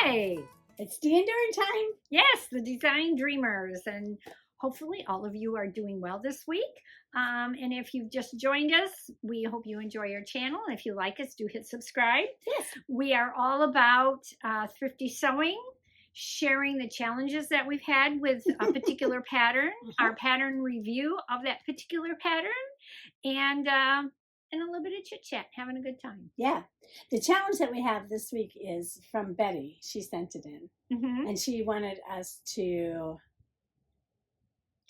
Hi! It's the enduring time. Yes, the Design Dreamers, and hopefully all of you are doing well this week. And if you've just joined us, we hope you enjoy our channel. And if you like us, do hit subscribe. Yes. We are all about thrifty sewing, sharing the challenges that we've had with a particular pattern, our pattern review of that particular pattern, and a little bit of chit chat, having a good time. Yeah. The challenge that we have this week is from Betty. She sent it in. And she wanted us to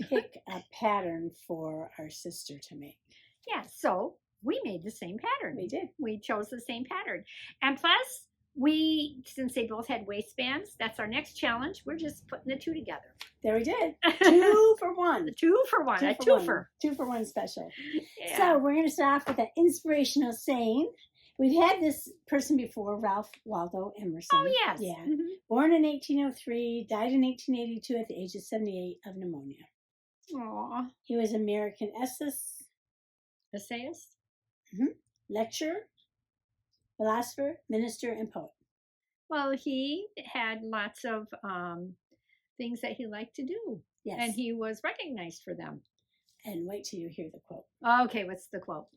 pick a pattern for our sister to make. Yeah, so we made the same pattern. We did. We chose the same pattern. And plus, since they both had waistbands, that's our next challenge. We're just putting the two together. There we did. 2 for 1. 2 for 1. A twofer. 2 for 1 special. Yeah. So we're going to start off with an inspirational saying. We've had this person before, Ralph Waldo Emerson. Oh, yes. Yeah. Born in 1803, died in 1882 at the age of 78 of pneumonia. Aw. He was American Essayist? lecturer, philosopher, minister, and poet. Well, he had lots of things that he liked to do. Yes. And he was recognized for them. And wait till you hear the quote. Okay, what's the quote?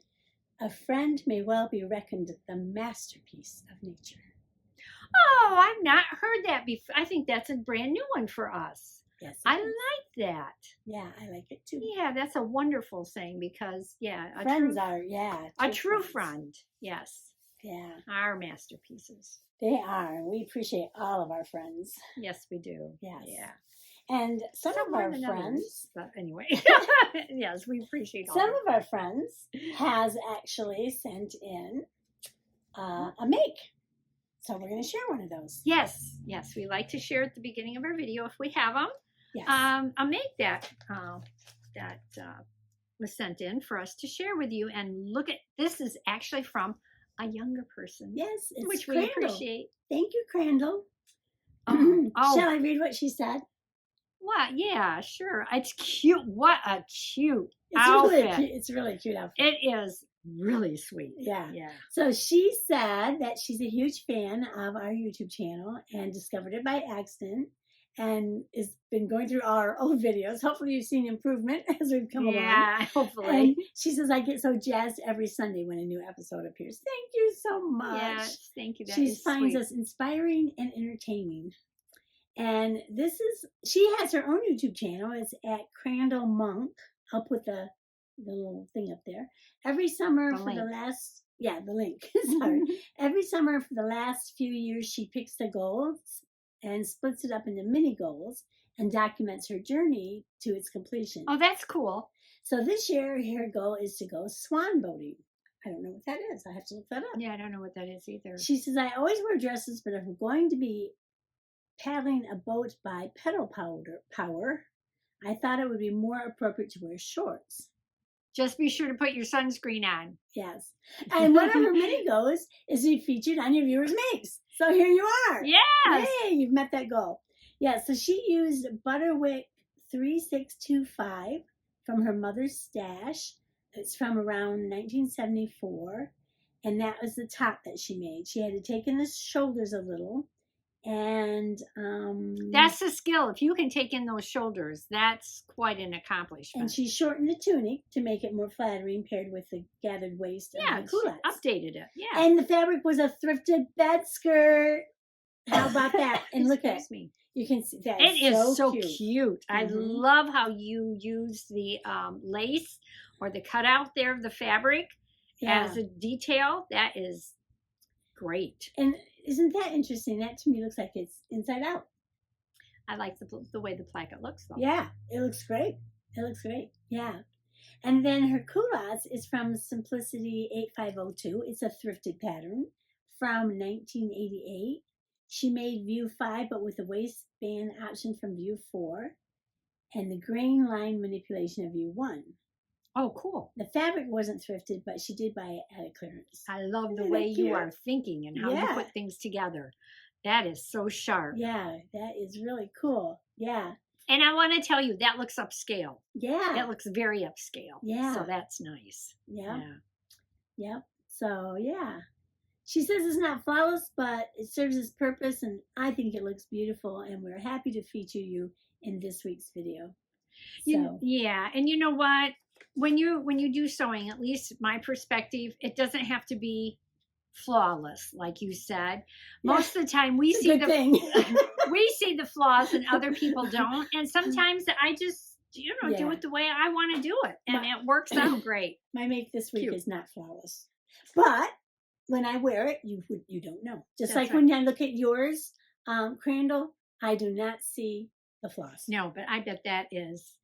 A friend may well be reckoned the masterpiece of nature. Oh, I've not heard that before. I think that's a brand new one for us. Yes. I like that. Yeah, I like it too. Yeah, that's a wonderful saying because, friends are, a true friend. Yes. Yeah. Our masterpieces. They are. We appreciate all of our friends. Yes, we do. Yes. Yeah. And some of our friends, but anyway, yes, we appreciate all. Some of our friends has actually sent in a make. So we're going to share one of those. Yes, we like to share at the beginning of our video if we have them. Yes. A make that was sent in for us to share with you. And look at this is actually from a younger person. Yes, it's which Crandall. We appreciate. Thank you, Crandall. Oh. Shall I read what she said? What? Yeah, sure. It's cute. What a cute outfit. It's really cute outfit. It is really sweet. Yeah. Yeah. So she said that she's a huge fan of our YouTube channel and discovered it by accident and has been going through our old videos. Hopefully you've seen improvement as we've come along. Yeah, hopefully. And she says, I get so jazzed every Sunday when a new episode appears. Thank you so much. Yes, thank you. She finds us inspiring and entertaining. And she has her own YouTube channel. It's at Crandall Monk. I'll put the little thing up there. Every summer the link. Sorry. Every summer for the last few years, she picks the goals and splits it up into mini goals and documents her journey to its completion. Oh, that's cool. So this year, her goal is to go swan boating. I don't know what that is. I have to look that up. Yeah, I don't know what that is either. She says, I always wear dresses, but if I'm going to be paddling a boat by pedal power, I thought it would be more appropriate to wear shorts. Just be sure to put your sunscreen on. Yes. And one of her mini goals is to be featured on your viewers' makes. So here you are. Yes. Yay, you've met that goal. Yeah, so she used Butterick 3625 from her mother's stash. It's from around 1974. And that was the top that she made. She had to take in the shoulders a little. And that's the skill. If you can take in those shoulders, that's quite an accomplishment. And she shortened the tunic to make it more flattering, paired with the gathered waist and the culottes. Updated it. Yeah. And the fabric was a thrifted bed skirt. How about that? And look at me. You can see that. It is so cute. I love how you use the lace or the cutout there of the fabric as a detail. That is great. And isn't that interesting? That to me looks like it's inside out. I like the way the placket looks though. Yeah, it looks great. It looks great. Yeah. And then her culottes is from Simplicity 8502. It's a thrifted pattern from 1988. She made view 5, but with a waistband option from view 4 and the grain line manipulation of view 1. Oh, cool. The fabric wasn't thrifted, but she did buy it at a clearance. I love the way you are thinking and how you put things together. That is so sharp. Yeah, that is really cool. Yeah. And I want to tell you, that looks upscale. Yeah. That looks very upscale. Yeah. So that's nice. Yeah. Yep. So, yeah. She says it's not flawless, but it serves its purpose, and I think it looks beautiful, and we're happy to feature you in this week's video. So, Yeah, and you know what? When you do sewing, at least my perspective, it doesn't have to be flawless, like you said. Most of the time, we see the thing. we see the flaws, and other people don't. And sometimes I just do it the way I want to do it, and it works out great. My make this week is not flawless, but when I wear it, you don't know. Just like when I look at yours, Crandall, I do not see the flaws. No, but I bet that is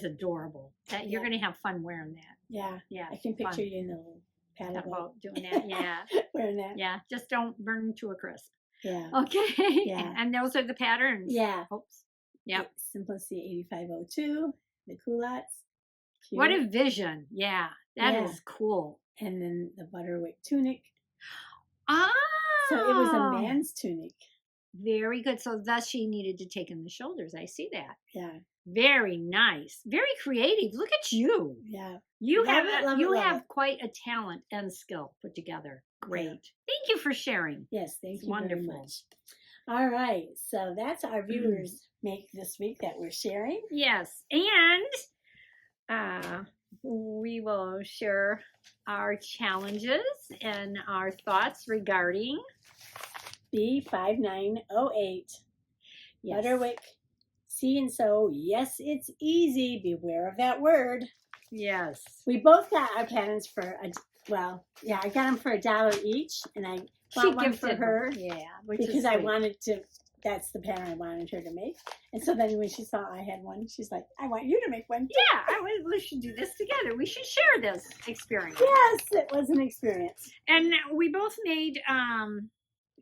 adorable. That you're going to have fun wearing that. Yeah. I can picture you in the little paddle boat doing that. Yeah, wearing that. Yeah, just don't burn to a crisp. Yeah. Okay. Yeah. And those are the patterns. Yeah. Oops. Yep. Simplicity 8502, the culottes. Cute. What a vision. Yeah, that is cool. And then the Butterick tunic. Ah. So it was a man's tunic. Very good. So thus she needed to take in the shoulders. I see that. Yeah. Very nice. Very creative. Look at you. Yeah. You have quite a talent and skill put together. Great. Yeah. Thank you for sharing. Yes, thank you very much. All right. So that's our viewers make this week that we're sharing. Yes. And we will share our challenges and our thoughts regarding B5908. Yes. Butterick. See and sew. Yes, it's easy. Beware of that word. Yes. We both got our patterns for I got them for $1 each, and I bought one for her. Yeah, because I wanted to. That's the pattern I wanted her to make. And so then when she saw I had one, she's like, "I want you to make one too." Yeah, we should do this together. We should share this experience. Yes, it was an experience. And we both made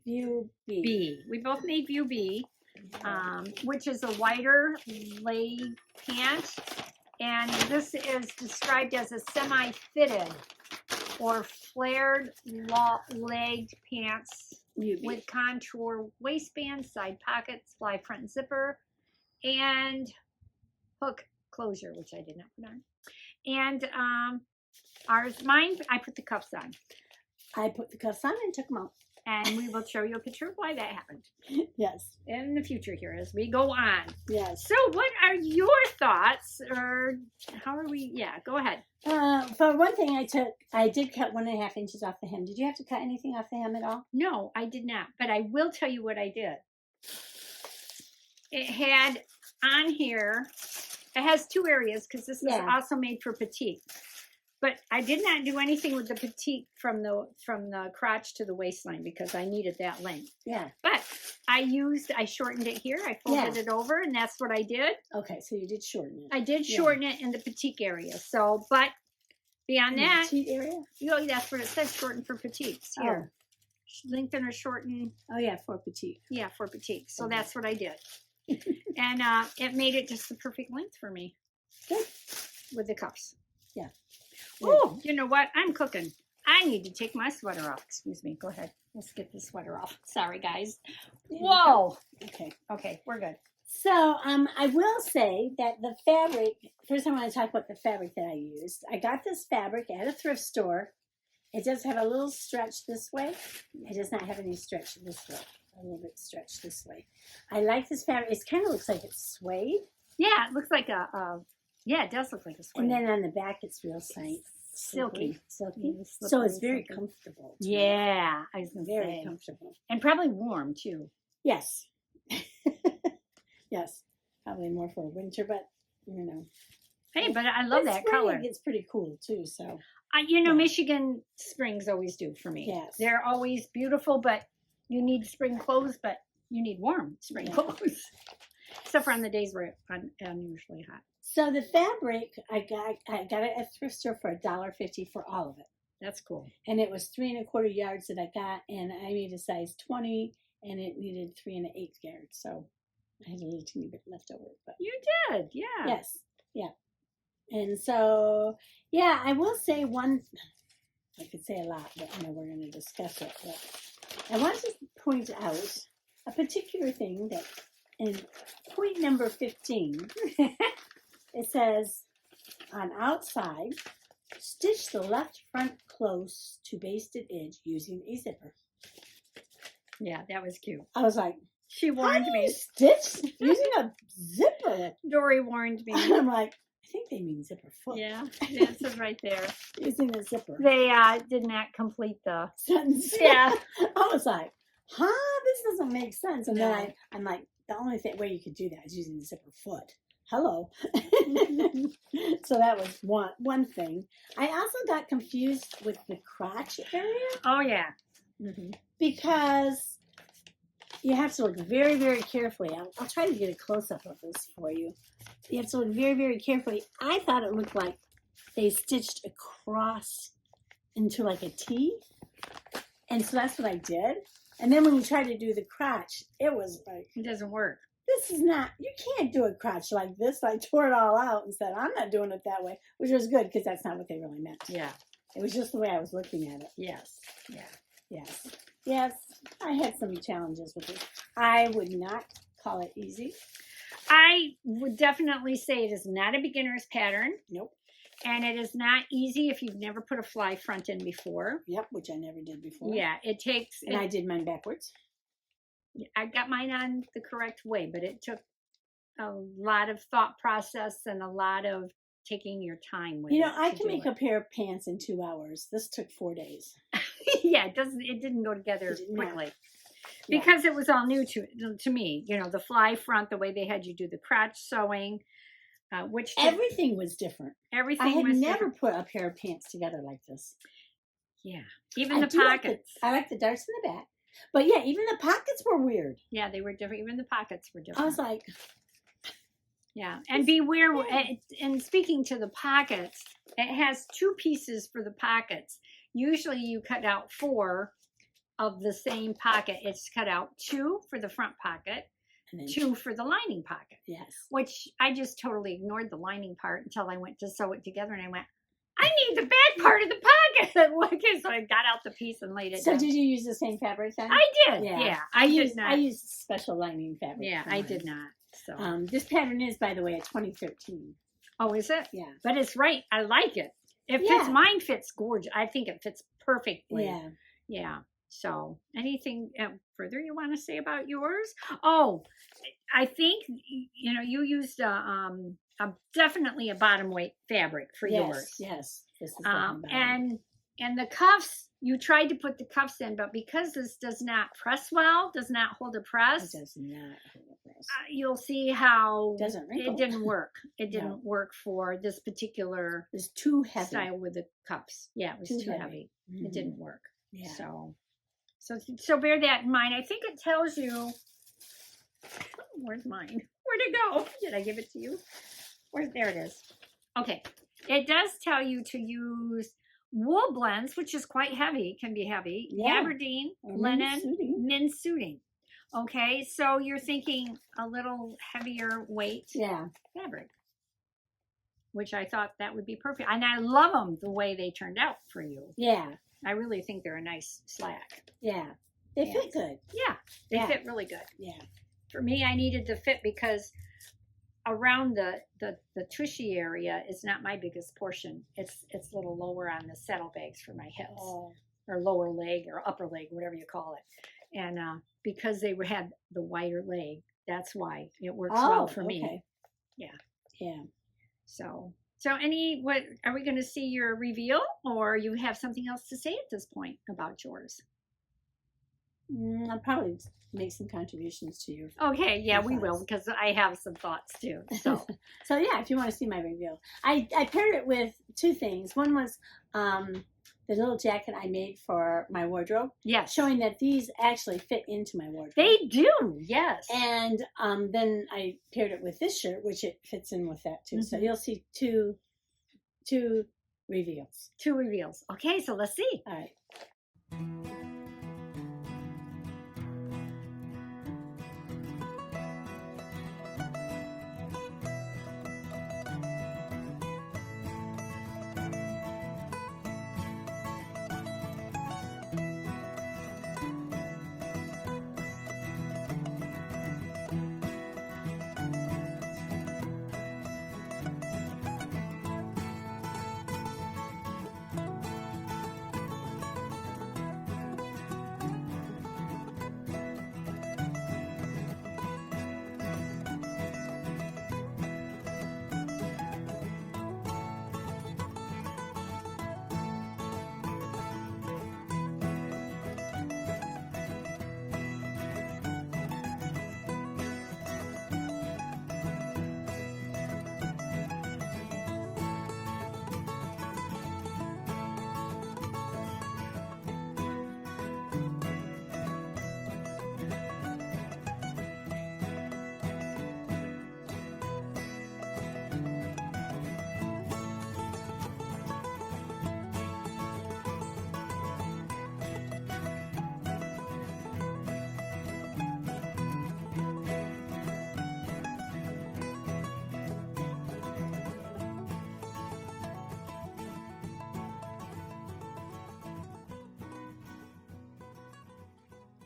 View B. B. We both made View B. Which is a wider leg pant, and this is described as a semi-fitted or flared legged pants with contour waistband, side pockets, fly front zipper, and hook closure, which I did not put on. And mine, I put the cuffs on. I put the cuffs on and took them out. And we will show you a picture of why that happened. Yes. In the future here as we go on. Yes. So what are your thoughts, or how are we? Yeah, go ahead. For one thing, I did cut 1.5 inches off the hem. Did you have to cut anything off the hem at all? No, I did not. But I will tell you what I did. It had on here, it has 2 areas because this is also made for petite. But I did not do anything with the petite from the crotch to the waistline because I needed that length. Yeah. But I shortened it here. I folded it over, and that's what I did. Okay, so you did shorten it. I did shorten it in the petite area. So, but beyond that, petite area? That's what it says. Shorten for petites here. Lengthen or shorten. Oh yeah, for petite. Yeah, for petite. So that's what I did, and it made it just the perfect length for me. Good. With the cuffs. Yeah. Oh, you know what? I'm cooking. I need to take my sweater off. Excuse me. Go ahead. Let's get the sweater off. Sorry, guys. Whoa. Okay, we're good. So, I will say that the fabric, first I want to talk about the fabric that I used. I got this fabric at a thrift store. It does have a little stretch this way. It does not have any stretch this way. A little bit stretch this way. I like this fabric. It kind of looks like it's suede. Yeah, it looks like it does look like a suede. And then on the back, it's real silky. So it's very comfortable. Yeah, I was going to say. Very comfortable. And probably warm, too. Yes. Yes. Probably more for winter, but, you know. Hey, but I love that color. It's pretty cool, too, so. Michigan springs always do for me. Yes. They're always beautiful, but you need spring clothes, but you need warm spring clothes. Except for on the days where I'm unusually hot. So the fabric, I got it at thrift store for $1.50 for all of it. That's cool. And it was 3 1/4 yards that I got, and I made a size 20, and it needed 3 1/8 yards. So I had a little teeny bit left over. But you did, yeah. Yes, yeah. And so, yeah, I will say I could say a lot, but I know we're going to discuss it. But I want to point out a particular thing that in point number 15, it says on outside, Stitch the left front close to basted edge using a zipper. Yeah, that was cute. I was like, She how warned do me. you stitch using a zipper? Dory warned me. I'm like, I think they mean zipper foot. Yeah, it says right there. Using a zipper. They did not complete the Sentence. Yeah. I was like, this doesn't make sense. And No. then I'm like, the only way you could do that is using the zipper foot. Hello. So that was one thing. I also got confused with the crotch area. Oh yeah. Mm-hmm. Because you have to look very, very carefully. I'll try to get a close-up of this for you. You have to look very, very carefully. I thought it looked like they stitched across into like a T. And so that's what I did. And then when you try to do the crotch, it was like, It doesn't work. this is not, you can't do a crotch like this. I tore it all out and said, I'm not doing it that way, which was good because that's not what they really meant. Yeah. It was just the way I was looking at it. Yes. Yeah. Yes. Yes, I had some challenges with it. I would not call it easy. I would definitely say it is not a beginner's pattern. Nope. And it is not easy if you've never put a fly front in before. Yep, which I never did before. Yeah, it takes. And I did mine backwards. I got mine on the correct way, but it took a lot of thought process and a lot of taking your time with it. You know, I to can do make a pair of pants in 2 hours. This took 4 days. Yeah, it didn't go together It did not. quickly. Yeah. Because it was all new to me. You know, the fly front, the way they had you do the crotch sewing, which Everything was different. everything I had was never different. put a pair of pants together like this. Yeah, even I the do like pockets. I like the darts in the back. But yeah, even the pockets were weird. Yeah, they were different. Even the pockets were different. I was like, yeah, and beware. Yeah. And speaking to the pockets, it has 2 pieces for the pockets. Usually, you cut out 4 of the same pocket. It's cut out 2 for the front pocket, and then 2 for the lining pocket. yes. Which I just totally ignored the lining part until I went to sew it together, and I went, I need the back part of the pocket. Okay, so I got out the piece and laid it So down. did you use the same fabric then? I did. Yeah, I did not. I used special lining fabric. Yeah, for I mine. did not. So. This pattern is, by the way, a 2013. Oh, is it? Yeah. But it's right. I like it. It fits. Yeah. Mine fits gorgeous. I think it fits perfectly. Yeah. Yeah. So, anything further you want to say about yours? Oh, I think you used definitely a bottom weight fabric for yours. Yes. This is bottom. And the cuffs. You tried to put the cuffs in, but because this does not press well, does not hold a press. It does not hold a press. You'll see how Doesn't wrinkle. it didn't work. It No. didn't work for this particular It's too heavy. style with the cups. Yeah, it was too heavy. Mhm. It didn't work. Yeah. So bear that in mind. I think it tells you. Where's mine? Where'd it go? Did I give it to you? There it is. Okay. It does tell you to use wool blends, which is quite heavy, can be heavy. Yeah. Gabardine, Or linen, suiting. men's suiting. Okay, so you're thinking a little heavier weight Yeah. fabric, which I thought that would be perfect. And I love them the way they turned out for you. Yeah. I really think they're a nice slack. Yeah. They Yeah. fit good. Yeah, they Yeah. fit really good. Yeah. For me, I needed the fit because around the tushy area is not my biggest portion. It's a little lower on the saddlebags for my hips, Oh. or lower leg or upper leg, whatever you call it. And because they had the wider leg, that's why it works well for me. Okay. Yeah. Yeah. So what are we going to see your reveal, or you have something else to say at this point about yours? I'll probably make some contributions to you. Okay, yeah, we will, thoughts. because I have some thoughts too. So So yeah, if you want to see my reveal, I paired it with 2 things. One was the little jacket I made for my wardrobe, yes, showing that these actually fit into my wardrobe. they do. Yes, And then I paired it with this shirt, which it fits in with that too. So Mhm. you'll see two reveals. 2 reveals. Okay, so let's see. All right.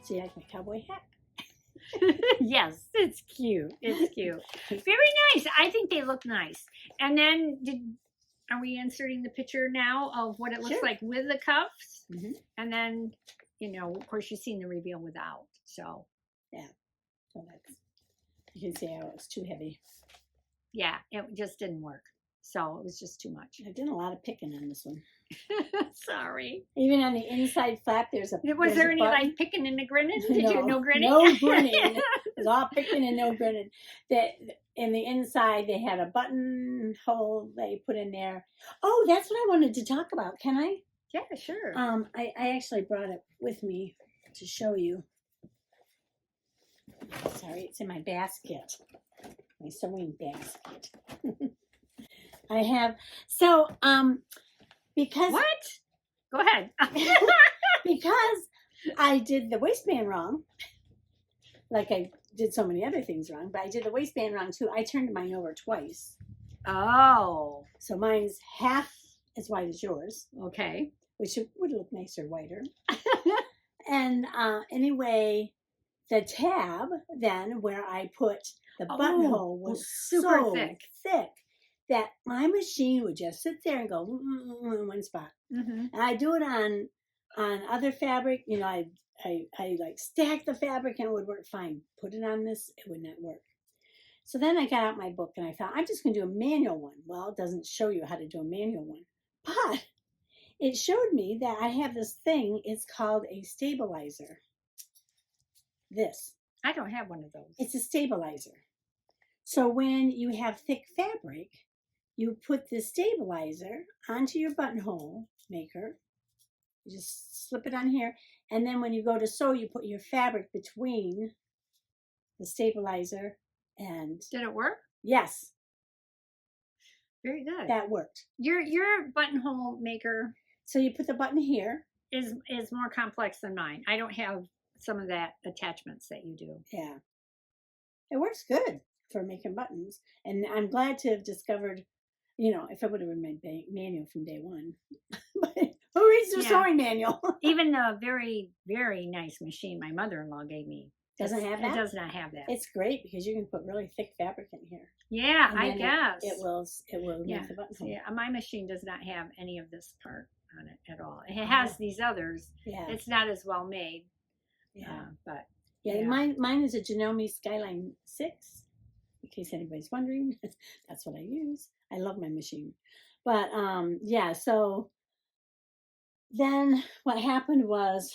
So you like my cowboy hat? Yes, it's cute. It's cute. Very nice. I think they look nice. And then are we inserting the picture now of what it looks Sure. like with the cuffs? Mhm. And then, of course, you've seen the reveal without. So So that's, you can see how it was too heavy. yeah, it just didn't work. So it was just too much. I did a lot of picking on this one. Sorry. Even on the inside flap, Was there any button. like picking and grinning? Did you no grinning? No grinning. It was all picking and no grinning. That in the inside they had a buttonhole they put in there. Oh, that's what I wanted to talk about. Can I? Yeah, sure. I actually brought it with me to show you. Sorry, it's in my basket. My sewing basket. I have because What? Go ahead. because I did the waistband wrong. Like I did so many other things wrong, but I did the waistband wrong too. I turned mine over twice. Oh. So mine's half as wide as yours, Okay. which would look nicer whiter. And anyway, the tab then where I put the buttonhole was super so thick that my machine would just sit there and go in one spot. Mm-hmm. And I do it on other fabric. I like stack the fabric and it would work fine. Put it on this, it would not work. So then I got out my book and I thought, I'm just going to do a manual one. Well, it doesn't show you how to do a manual one. But it showed me that I have this thing. It's called a stabilizer. This. I don't have one of those. It's a stabilizer. So when you have thick fabric, you put the stabilizer onto your buttonhole maker. You just slip it on here. And then when you go to sew, you put your fabric between the stabilizer and... Did it work? Yes. Very good. That worked. Your buttonhole maker So you put the button here. is more complex than mine. I don't have some of that attachments that you do. Yeah. It works good for making buttons. And I'm glad to have discovered, if it would have been my manual from day one. But who reads the sewing manual? Even the very, very nice machine my mother-in-law gave me doesn't have that? It does not have that. It's great because you can put really thick fabric in here. Yeah, And I then guess. It will make the button. Yeah, my machine does not have any of this part on it at all. It has these others. Yeah. It's not as well made. Yeah. But yeah, mine is a Janome Skyline 6. In case anybody's wondering, that's what I use. I love my machine. But so then what happened was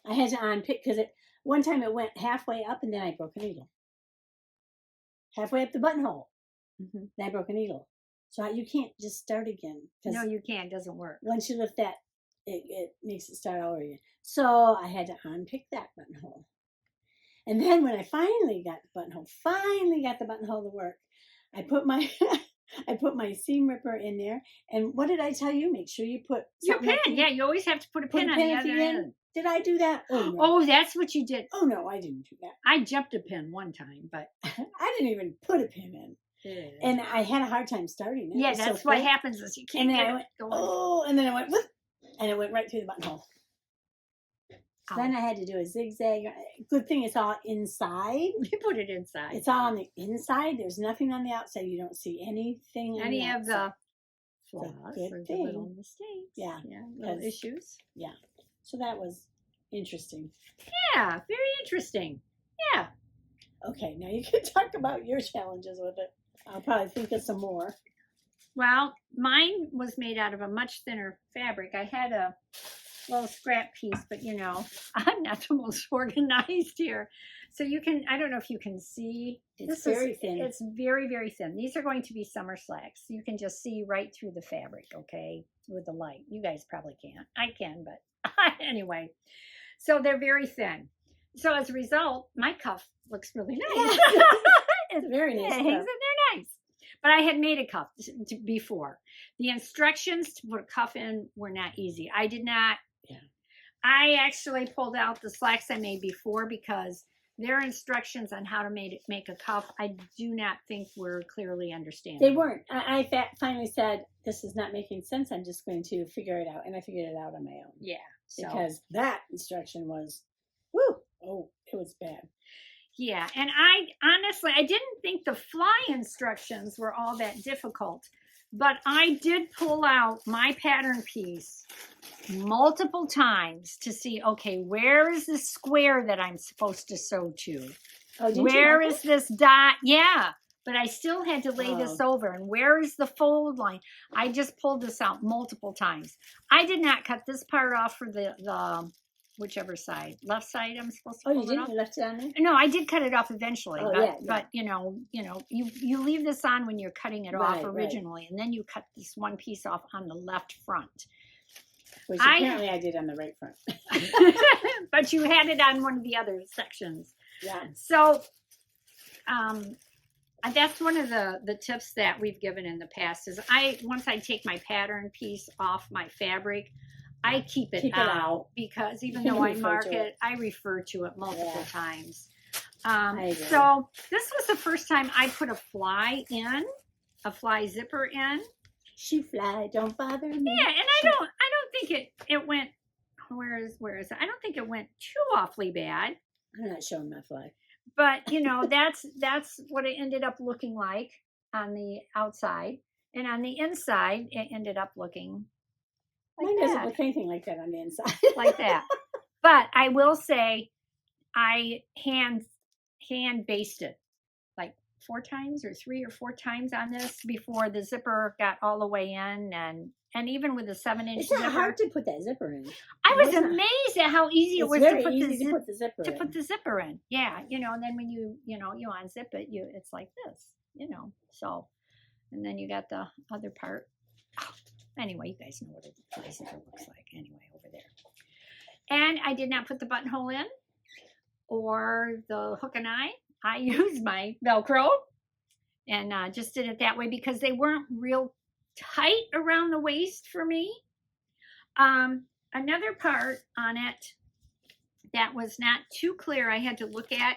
I had to unpick because one time it went halfway up and then I broke a needle. Halfway up the buttonhole. Mm-hmm. Then I broke a needle. So you can't just start again. No, you can't. It doesn't work. Once you lift that, it makes it start all over again. So I had to unpick that buttonhole. And then when I finally got the buttonhole to work, I put my seam ripper in there. And what did I tell you? Make sure you put your pin. Yeah, you always have to put a pin on the other end. Did I do that? Oh, no. Oh, that's what you did. Oh, no, I didn't do that. I jumped a pin one time, but I didn't even put a pin in. Yeah. And I had a hard time starting it. Yeah, that's what happens is you can't get it going. And then I went, whoop, and it went right through the buttonhole. So then I had to do a zigzag. Good thing it's all inside. You put it inside. It's all on the inside. There's nothing on the outside. You don't see anything on the outside. Any of the flaws or the little mistakes. Yeah. Little issues. Yeah. So that was interesting. Yeah, very interesting. Yeah. Okay, now you can talk about your challenges with it. I'll probably think of some more. Well, mine was made out of a much thinner fabric. I had a little scrap piece, but I'm not the most organized here. So I don't know if you can see. It's very thin. It's very, very thin. These are going to be summer slacks. You can just see right through the fabric, okay, with the light. You guys probably can't. I can, but anyway. So they're very thin. So as a result, my cuff looks really nice. It's very nice. Yeah, they're nice. But I had made a cuff before. The instructions to put a cuff in were not easy. I did not. Yeah. I actually pulled out the slacks I made before because their instructions on how to make a cuff, I do not think were clearly understandable. They weren't. I finally said, this is not making sense. I'm just going to figure it out. And I figured it out on my own. Yeah. Because that instruction was, woo, Oh, it was bad. Yeah, and I honestly, I didn't think the fly instructions were all that difficult, but I did pull out my pattern piece multiple times to see, okay, where is the square that I'm supposed to sew to? Oh, didn't Where you mark is this dot? Yeah, but I still had to lay this Oh. over. And where is the fold line? I just pulled this out multiple times. I did not cut this part off for the whichever side, left side. I'm supposed to Oh, pull you it didn't? off. You left it on there? No, I did cut it off eventually, Oh, but yeah, yeah. but you leave this on when you're cutting it off Right, right. originally, and then you cut this one piece off on the left front. Which apparently I did on the right front. But you had it on one of the other sections. Yeah. So that's one of the tips that we've given in the past is once I take my pattern piece off my fabric, I keep it out because even though I mark it, I refer to it multiple times. So this was the first time I put a fly zipper in. Shoe fly, don't bother me. Yeah, and I don't think it went. Where is it? I don't think it went too awfully bad. I'm not showing my fly. But that's what it ended up looking like on the outside, and on the inside, it ended up looking like Mine that. doesn't look anything like that on the inside. Like that. But I will say, I hand basted like 4 times or 3 or 4 times on this before the zipper got all the way in, and even with the 7-inch It's not zipper, hard to put that zipper in. I was amazed at how easy it was to put the zipper in. Yeah, and then when you unzip it, it's like this, So, and then you got the other part. Anyway, you guys know what a zipper looks like. Anyway, over there. And I did not put the buttonhole in or the hook and eye. I used my Velcro and just did it that way because they weren't real tight around the waist for me. Another part on it that was not too clear, I had to look at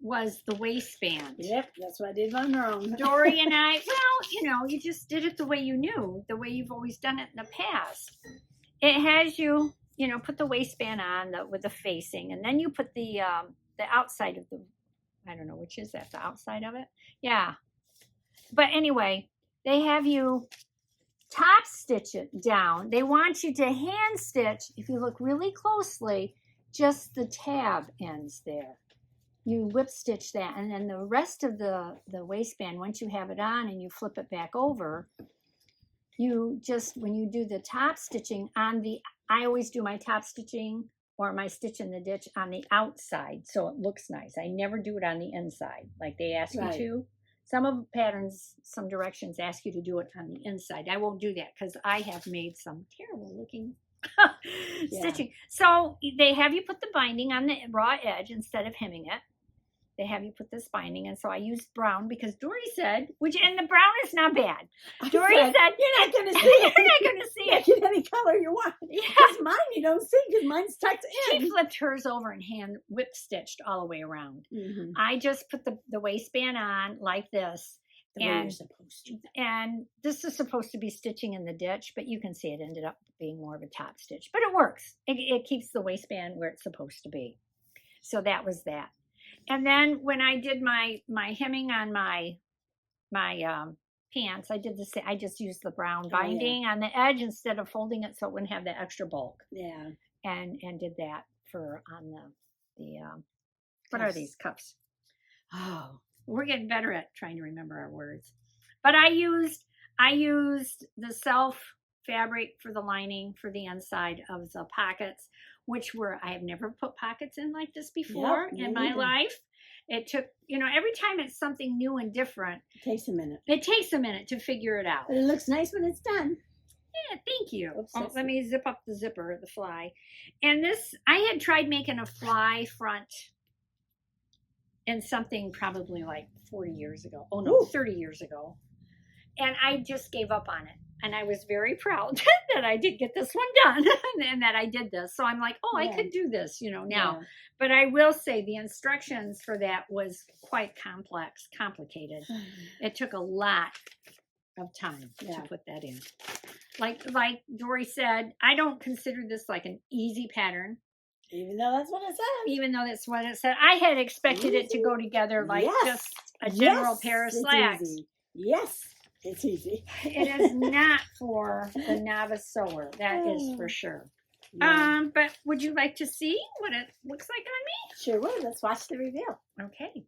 was the waistband. Yep, that's what I did on my own. Dory and I, you just did it the way you knew, the way you've always done it in the past. It has you, put the waistband on with the facing, and then you put the outside of the, I don't know, which is that, the outside of it? Yeah. But anyway, they have you top stitch it down. They want you to hand stitch, if you look really closely, just the tab ends there. You whip stitch that, and then the rest of the waistband, once you have it on and you flip it back over, you just, when you do the top stitching I always do my top stitching or my stitch in the ditch on the outside so it looks nice. I never do it on the inside like they ask you to. Some of the patterns, some directions ask you to do it on the inside. I won't do that because I have made some terrible looking stitching. So they have you put the binding on the raw edge instead of hemming it. They have you put this binding, and so I used brown because Dory said, and the brown is not bad. Dory said, "You're not going to see it. You're not going to see it. Get any color you want." Yeah, because mine you don't see because mine's tucked in. She flipped hers over and hand whip stitched all the way around. Mm-hmm. I just put the waistband on like this, the way you're supposed to. And this is supposed to be stitching in the ditch, but you can see it ended up being more of a top stitch. But it works. It keeps the waistband where it's supposed to be. So that was that. And then when I did my hemming on my pants, I did the same. I just used the brown binding on the edge instead of folding it so it wouldn't have the extra bulk. Yeah. And did that on the what are these cuffs? Oh, we're getting better at trying to remember our words. But I used the self fabric for the lining for the inside of the pockets, which I have never put pockets in like this before in my life. It took, every time it's something new and different. It takes a minute. It takes a minute to figure it out. But it looks nice when it's done. Yeah, thank you. Let me zip up the zipper, the fly. And this, I had tried making a fly front in something probably like 40 years ago. Oh no, 30 years ago. And I just gave up on it. And I was very proud that I did get this one done and that I did this. So I'm like, I could do this, now. Yeah. But I will say the instructions for that was quite complicated. It took a lot of time to put that in. Like Dory said, I don't consider this like an easy pattern. Even though that's what it says. Even though that's what it said. I had expected it to go together like just a general pair of slacks. Easy. Yes, it's easy. It is not for the novice sewer. That is for sure. Yeah. But would you like to see what it looks like on me? Sure would. Let's watch the reveal. Okay.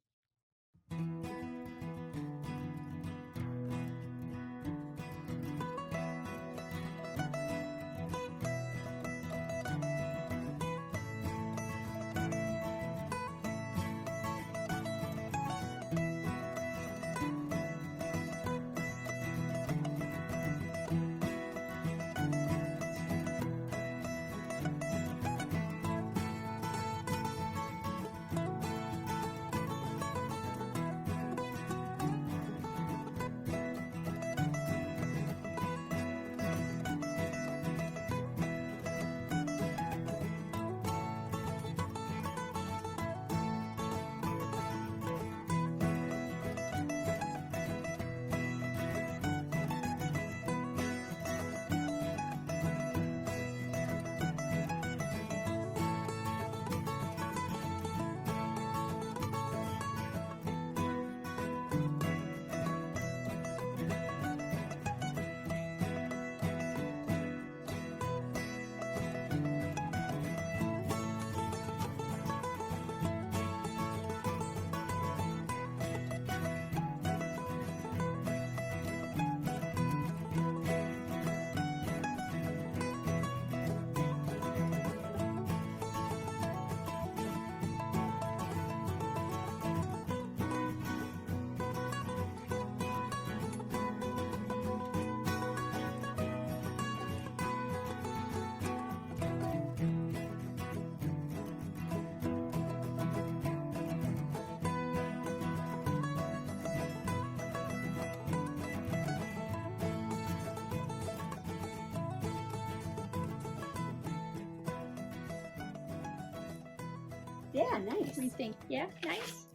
Yeah, nice. We think, yeah, nice.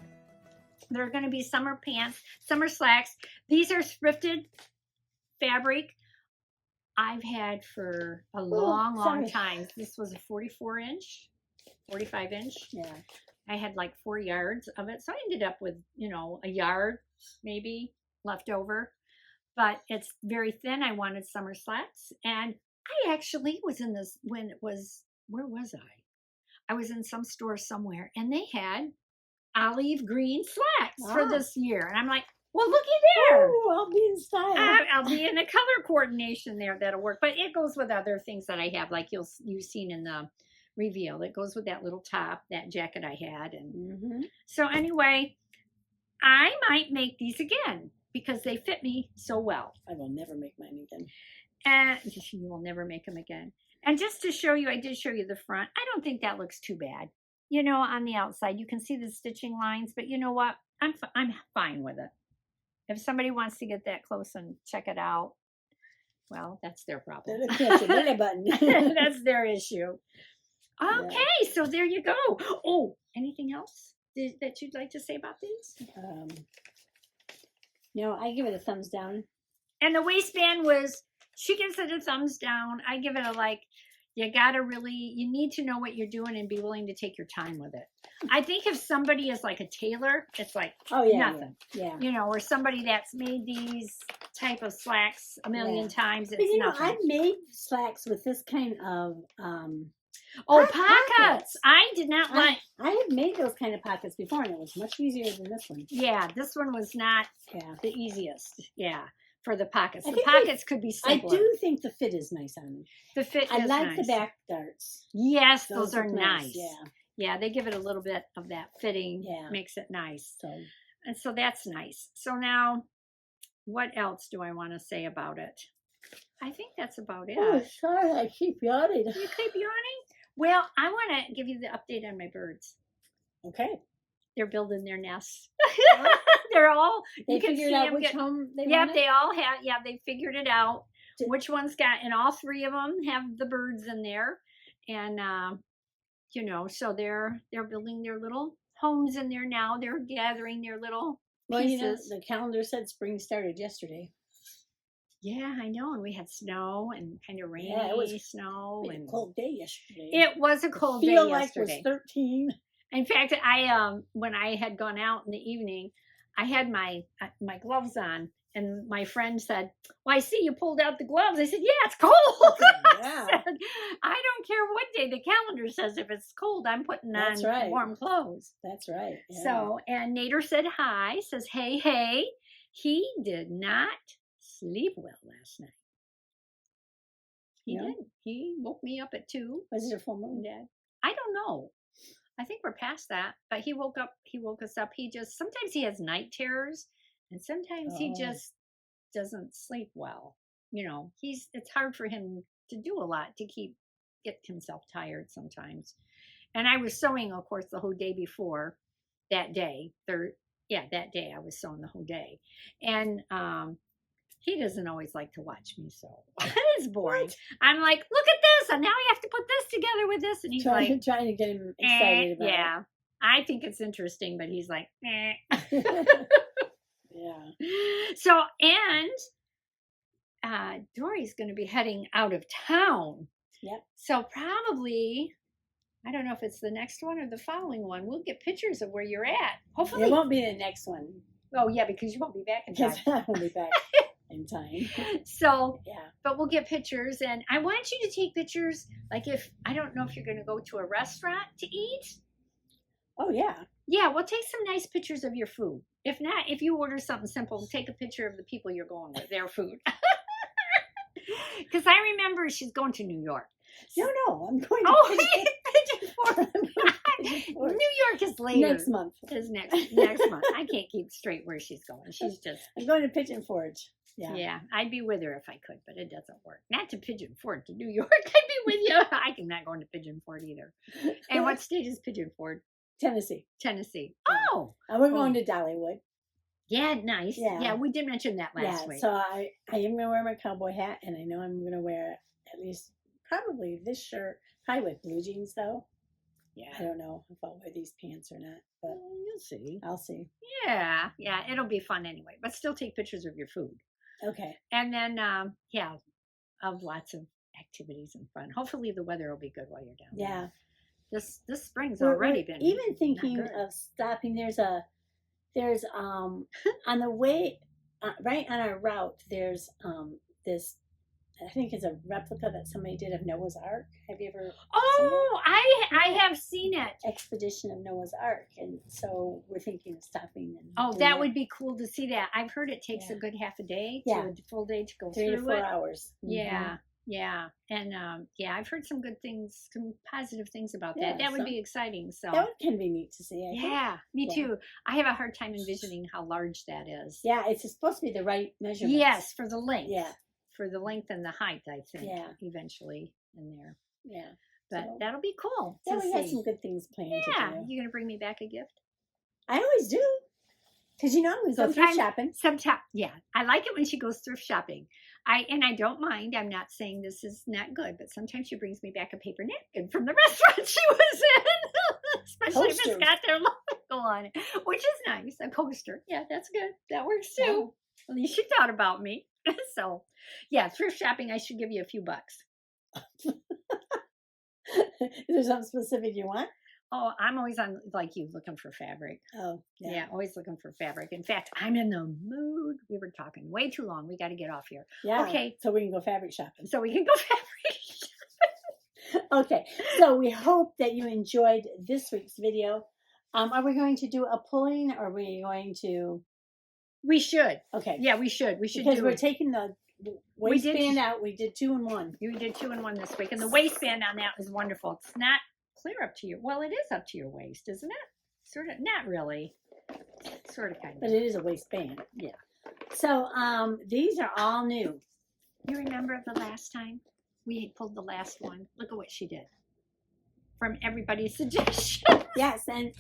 They're going to be summer pants, summer slacks. These are thrifted fabric I've had for a long time. This was a 44-inch, 45-inch. Yeah. I had like 4 yards of it. So I ended up with, you know, a yard maybe left over. But it's very thin. I wanted summer slacks. And I actually was in this when it was, where was I? I was in some store somewhere and they had olive green slacks for this year. And I'm like, well, looky there. Oh, I'll be in style. I'll be in the color coordination there. That'll work. But it goes with other things that I have, like you've seen in the reveal. It goes with that little top, that jacket I had. And so anyway, I might make these again because they fit me so well. I will never make mine again. And you will never make them again. And just to show you, I did show you the front. I don't think that looks too bad. You know, on the outside, you can see the stitching lines, but you know what? I'm fine with it. If somebody wants to get that close and check it out, well, that's their problem. That's their issue. Okay, so there you go. Oh, anything else that you'd like to say about these? No, I give it a thumbs down. And the waistband was, she gives it a thumbs down. I give it a like, you need to know what you're doing and be willing to take your time with it. I think if somebody is like a tailor, it's like nothing. Yeah. You know, or somebody that's made these type of slacks a million times, it's nothing. I've made slacks with this kind of pockets. I did not like. I have made those kind of pockets before, and it was much easier than this one. Yeah, this one was not the easiest. Yeah. For the pockets. The pockets could be simpler. I do think the fit is nice on them. The fit is nice. I like the back darts. Yes, those are nice. Yeah. Yeah, they give it a little bit of that fitting. Yeah. Makes it nice. And so that's nice. So now, what else do I want to say about it? I think that's about it. Oh, sorry, I keep yawning. You keep yawning? Well, I want to give you the update on my birds. Okay. They're building their nests. They're all, they figured out which home they wanted? They all have, they figured it out. Which one's got, and all 3 of them have the birds in there. And, you know, so they're building their little homes in there now. They're gathering their little pieces. You know, the calendar said spring started yesterday. Yeah, I know. And we had snow and kind of rainy Yeah, it was snow. a And cold day yesterday. it was a cold day Feel like yesterday. was 13. In fact, I when I had gone out in the evening, I had my my gloves on, and my friend said, "Well, I see you pulled out the gloves." I said, "Yeah, it's cold." Yeah. I said, "I don't care what day the calendar says. If it's cold, I'm putting That's on right. warm clothes." That's right. Yeah. So, and Nader said hi, says, "Hey, hey." He did not sleep well last night. He No? didn't. He woke me up at 2. Was it a full moon? Dad, I don't know. I think we're past that, but he woke us up. He just, sometimes he has night terrors, and sometimes he Oh. just doesn't sleep well. You know, it's hard for him to do a lot to get himself tired sometimes. And I was sewing, of course, the whole day before that day. That day I was sewing the whole day. And he doesn't always like to watch me sew. It's boring. What? I'm like, look at this, and now I have to put this together with this, and he's like, trying to get him excited about yeah. I think it's interesting, but he's like, eh. it. Yeah. So, and Dory's going to be heading out of town. Yep. So probably, I don't know if it's the next one or the following one. We'll get pictures of where you're at. Hopefully. It won't be the next one. Oh, yeah, because you won't be back in time. Because I won't be back in time. So, Yeah. but we'll get pictures, and I want you to take pictures. Like, I don't know if you're going to go to a restaurant to eat. Oh, yeah. Yeah, well, take some nice pictures of your food. If not, if you order something simple, take a picture of the people you're going with, their food. Because I remember she's going to New York. No, I'm going to Pigeon Forge. New York is later. Next month. Is next month. I can't keep straight where she's going. She's just. I'm going to Pigeon Forge. Yeah. Yeah, I'd be with her if I could, but it doesn't work. Not to Pigeon Forge, to New York. I'd be with you. I cannot go into Pigeon Forge either. And what state is Pigeon Forge? Tennessee. Tennessee. Yeah. Oh. And we're going to Dollywood. Yeah, nice. Yeah. We did mention that last week. So I am going to wear my cowboy hat, and I know I'm going to wear at least probably this shirt, probably with blue jeans though. Yeah. I don't know if I'll wear these pants or not, but you'll see. I'll see. Yeah, it'll be fun anyway. But still take pictures of your food. Okay. And then, of lots of activities and fun. Hopefully the weather will be good while you're down there. Yeah. This spring's already been even thinking of stopping. There's on the way right on our route. There's this. I think it's a replica that somebody did of Noah's Ark. Have you ever? Oh, I have seen it. Expedition of Noah's Ark, and so we're thinking of stopping. And that would be cool to see that. I've heard it takes a good half a day to a full day to go 3 through to 4 it. hours. Yeah. Yeah, and I've heard some good things, some positive things about that. That would be exciting. So that can be neat to see. I think. Me too. I have a hard time envisioning how large that is. Yeah, it's supposed to be the right measurement. Yes, for the length. Yeah, for the length and the height, I think. Yeah, eventually in there. Yeah, but that'll be cool. Yeah, we got some good things planned. Yeah, to do. You gonna bring me back a gift? I always do. Because I'm going to go thrift shopping. Yeah. I like it when she goes thrift shopping. I don't mind. I'm not saying this is not good, but sometimes she brings me back a paper napkin from the restaurant she was in. Especially if it's got their logo on it, which is nice. A coaster. Yeah, that's good. That works too. Yeah. At least she thought about me. So, yeah, thrift shopping, I should give you a few bucks. Is there something specific you want? Oh, I'm always on, like you, looking for fabric. Oh, yeah. Always looking for fabric. In fact, I'm in the mood. We were talking way too long. We got to get off here. Yeah. Okay. So we can go fabric shopping. Okay. So we hope that you enjoyed this week's video. Are we going to do a pulling, or are we going to? We should. Okay. Yeah, we should. We should because we're taking the waistband out. We did 2 in 1. You did 2 in 1 this week, and the waistband on that is wonderful. It's not clear up to you. Well, it is up to your waist, isn't it? Sort of, not really. Sort of, kind of. But it is a waistband. Yeah. So these are all new. You remember the last time we had pulled the last one? Look at what she did. From everybody's suggestions. Yes, and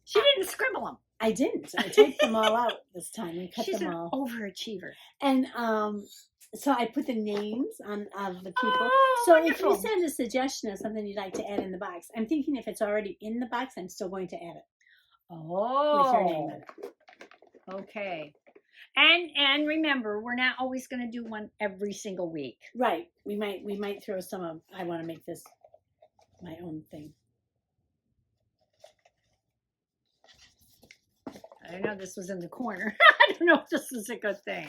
she didn't scribble them. I didn't. I typed them all out this time. We cut She's them all. Overachiever. And so I put the names of the people. Oh, so wonderful. If you send a suggestion of something you'd like to add in the box, I'm thinking if it's already in the box, I'm still going to add it. Oh. With your name on it. Okay. And remember, we're not always going to do one every single week. Right. We might throw some of. I want to make this my own thing. I don't know. This was in the corner. I don't know if this is a good thing.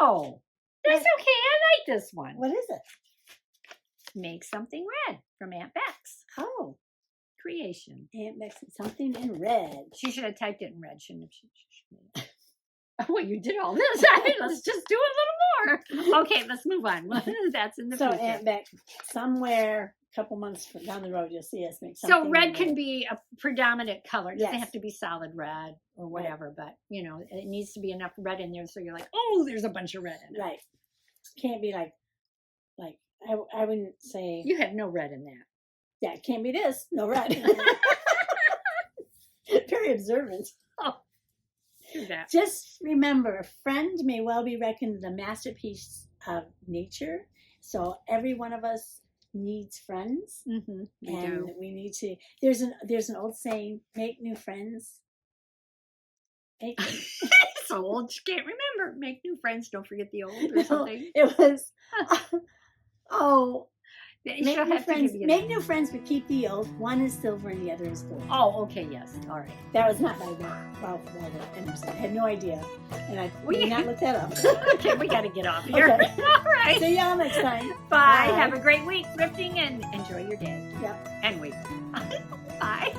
Oh, that's okay. I like this one. What is it? Make something red from Aunt Bex. Oh, Creation. Aunt Bex, something in red. She should have typed it in red, shouldn't she? Well, you did all this. Let's just do a little more. Okay, let's move on. That's in the So future. Aunt Bex, somewhere a couple months down the road, you'll see us make something. So red in can be a predominant color. It doesn't Yes. have to be solid red or whatever, but it needs to be enough red in there so you're like, oh, there's a bunch of red in it. Right. Can't be like I wouldn't say. You have no red in that. Yeah, it can't be this. No red. Very observant. Oh, do that. Just remember, a friend may well be reckoned the masterpiece of nature. So every one of us needs friends, Mm-hmm. and we need to. There's an old saying: make new friends. Make So old, you can't remember. Make new friends. Don't forget the old or something. It was. She'll Make new have to friends. give you Make that. new friends, but keep the old. One is silver and the other is gold. Oh, okay, yes. All right. That was not by Waldo Emerson. I had no idea, and I did not look that up. Okay, we got to get off here. Okay. All right. See y'all next time. Bye. Have a great week thrifting and enjoy your day. Yep. And week. Bye.